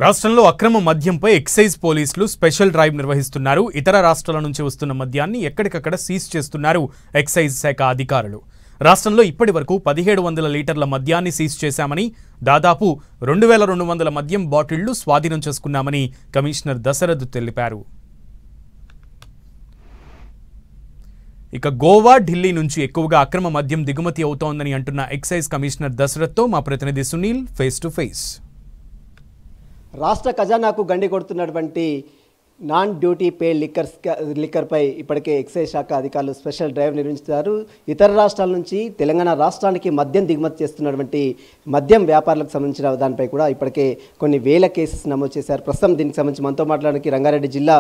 రాష్ట్రంలో అక్రమ మద్యంపై ఎక్సైజ్ పోలీసులు స్పెషల్ డ్రైవ్ నిర్వహిస్తున్నారు. ఇతర రాష్ట్రాల నుంచి వస్తున్న మద్యాన్ని ఎక్కడికక్కడ సీజ్ చేస్తున్నారు ఎక్సైజ్ శాఖ అధికారులు. రాష్ట్రంలో ఇప్పటివరకు 1700 లీటర్ల మద్యాన్ని సీజ్ చేశామని, దాదాపు 2200 మద్యం బాటిళ్లు స్వాధీనం చేసుకున్నామని కమిషనర్ దశరథ్ తెలిపారు. ఇక గోవా, ఢిల్లీ నుంచి ఎక్కువగా అక్రమ మద్యం దిగుమతి అవుతోందని అంటున్న ఎక్సైజ్ కమిషనర్ దశరథ్తో మా ప్రతినిధి సునీల్ ఫేస్ టు ఫేస్. రాష్ట్ర ఖజానాకు గండి కొడుతున్నటువంటి నాన్ డ్యూటీ పే లిక్కర్పై ఇప్పటికే ఎక్సైజ్ శాఖ అధికారులు స్పెషల్ డ్రైవ్ నిర్వహించారు. ఇతర రాష్ట్రాల నుంచి తెలంగాణ రాష్ట్రానికి మద్యం దిగుమతి చేస్తున్నటువంటి మద్యం వ్యాపారులకు సంబంధించిన దానిపై కూడా ఇప్పటికే కొన్ని వేల కేసెస్ నమోదు చేశారు. ప్రస్తుతం దీనికి సంబంధించి మనతో మాట్లాడడానికి రంగారెడ్డి జిల్లా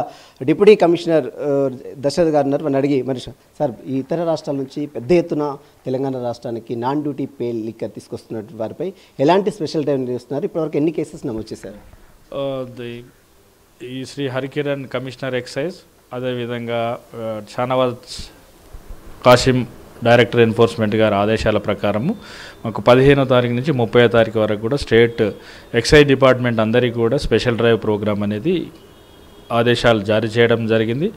డిప్యూటీ కమిషనర్ దశరథ్ గారు ఉన్నారు. అడిగి మరి సార్, ఈ ఇతర రాష్ట్రాల నుంచి పెద్ద ఎత్తున తెలంగాణ రాష్ట్రానికి నాన్ డ్యూటీ పే లిక్కర్ తీసుకొస్తున్న వారిపై ఎలాంటి స్పెషల్ డ్రైవ్ నిర్వహిస్తున్నారు? ఇప్పటివరకు ఎన్ని కేసెస్ నమోదు చేశారు? ఈ శ్రీ హరికిరణ్ కమిషనర్ ఎక్సైజ్, అదేవిధంగా షానవాజ్ కాసిం డైరెక్టర్ ఎన్ఫోర్స్మెంట్ గారి ఆదేశాల ప్రకారము మాకు 15వ తారీఖు నుంచి 30వ తారీఖు వరకు కూడా స్టేట్ ఎక్సైజ్ డిపార్ట్మెంట్ అందరికీ కూడా స్పెషల్ డ్రైవ్ ప్రోగ్రామ్ అనేది ఆదేశాలు జారీ చేయడం జరిగింది.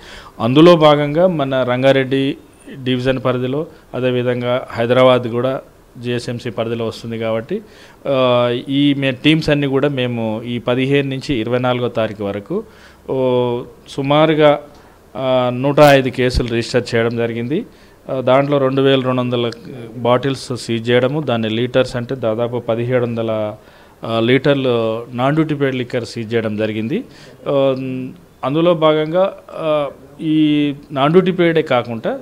అందులో భాగంగా మన రంగారెడ్డి డివిజన్ పరిధిలో, అదేవిధంగా హైదరాబాద్ కూడా జిఎస్ఎంసీ పరిధిలో వస్తుంది. కాబట్టి ఈ టీమ్స్ అన్నీ కూడా మేము ఈ 15 నుంచి 24వ తారీఖు వరకు సుమారుగా 105 కేసులు రిజిస్టర్ చేయడం జరిగింది. దాంట్లో 2200 బాటిల్స్ సీజ్ చేయడము, దాన్ని లీటర్స్ అంటే దాదాపు 1700 లీటర్లు నాన్ డ్యూటీ పేడ్ లిక్కర్ సీజ్ చేయడం జరిగింది. అందులో భాగంగా ఈ నాన్ డ్యూటీ పేడే కాకుండా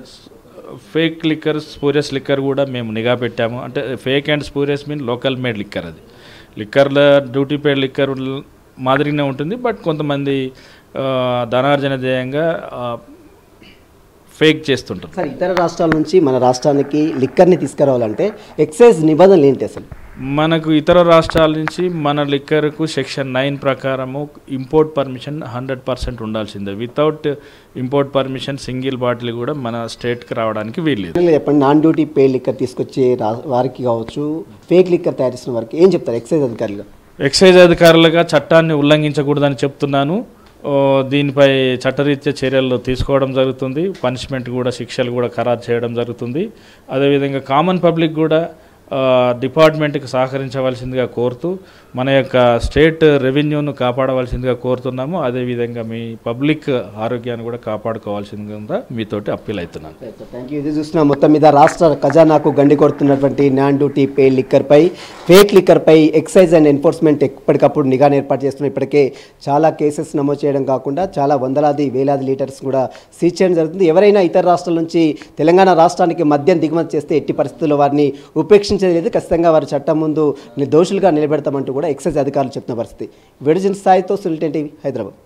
ఫేక్ లిక్కర్, స్పూరియస్ లిక్కర్ కూడా మేము నిఘా పెట్టాము. అంటే fake and spurious mean local made liquor. అది లిక్కర్ల డ్యూటీ పేడ్ లిక్కర్ మాదిరిగానే ఉంటుంది, బట్ కొంతమంది ధనార్జన ధ్యేయంగా ఫేక్ చేస్తుంటారు. సార్, ఇతర రాష్ట్రాల నుంచి మన రాష్ట్రానికి లిక్కర్ని తీసుకురావాలంటే ఎక్సైజ్ నిబంధనలు ఏంటి అసలు? మనకు ఇతర రాష్ట్రాల నుంచి మన లిక్కర్కు సెక్షన్ 9 ప్రకారము ఇంపోర్ట్ పర్మిషన్ 100% ఉండాల్సిందే. Without import permission single bottle కూడా మన స్టేట్కి రావడానికి వీల్లేదు. చెప్పండి, నాన్ డ్యూటీ పే లిక్కర్ తీసుకొచ్చే వారికి కావచ్చు, ఫేక్ లిక్కర్ తయారు చేసిన వారికి ఏం చెప్తారు ఎక్సైజ్ అధికారులు? ఎక్సైజ్ అధికారులుగా చట్టాన్ని ఉల్లంఘించకూడదని చెప్తున్నాను. దీనిపై చట్టరీత్యా చర్యలు తీసుకోవడం జరుగుతుంది. పనిష్మెంట్ కూడా, శిక్షలు కూడా ఖరారు చేయడం జరుగుతుంది. అదేవిధంగా కామన్ పబ్లిక్ కూడా డిపార్ట్మెంట్కి సహకరించవలసిందిగా కోరుతూ మన యొక్క స్టేట్ రెవెన్యూను కాపాడవలసిందిగా కోరుతున్నాము. అదేవిధంగా మీ పబ్లిక్ ఆరోగ్యాన్ని కూడా కాపాడుకోవాల్సిందిగా మీతోటి అప్పీల్ అవుతున్నాను. Thank you. ఇది చూసిన మొత్తం మీద రాష్ట్ర ఖజానాకు గండి కొడుతున్నటువంటి నాన్ డ్యూటీ పే లిక్కర్పై, ఫేక్ లిక్కర్పై ఎక్సైజ్ అండ్ ఎన్ఫోర్స్మెంట్ ఎప్పటికప్పుడు నిఘాను ఏర్పాటు చేస్తున్నారు. ఇప్పటికే చాలా కేసెస్ నమోదు చేయడం కాకుండా చాలా వందలాది వేలాది లీటర్స్ కూడా సీజ్ చేయడం జరుగుతుంది. ఎవరైనా ఇతర రాష్ట్రాల నుంచి తెలంగాణ రాష్ట్రానికి మద్యం దిగుమతి చేస్తే ఎట్టి పరిస్థితుల్లో వారిని ఉపేక్షించలేదు. ఖచ్చితంగా వారి చట్టం ముందు దోషులుగా నిలబెడతామంటూ కూడా ఎక్సైజ్ అధికారులు చెప్తున్న పరిస్థితి. విడజన్ స్థాయితో సునీల్ టీవీ, హైదరాబాద్.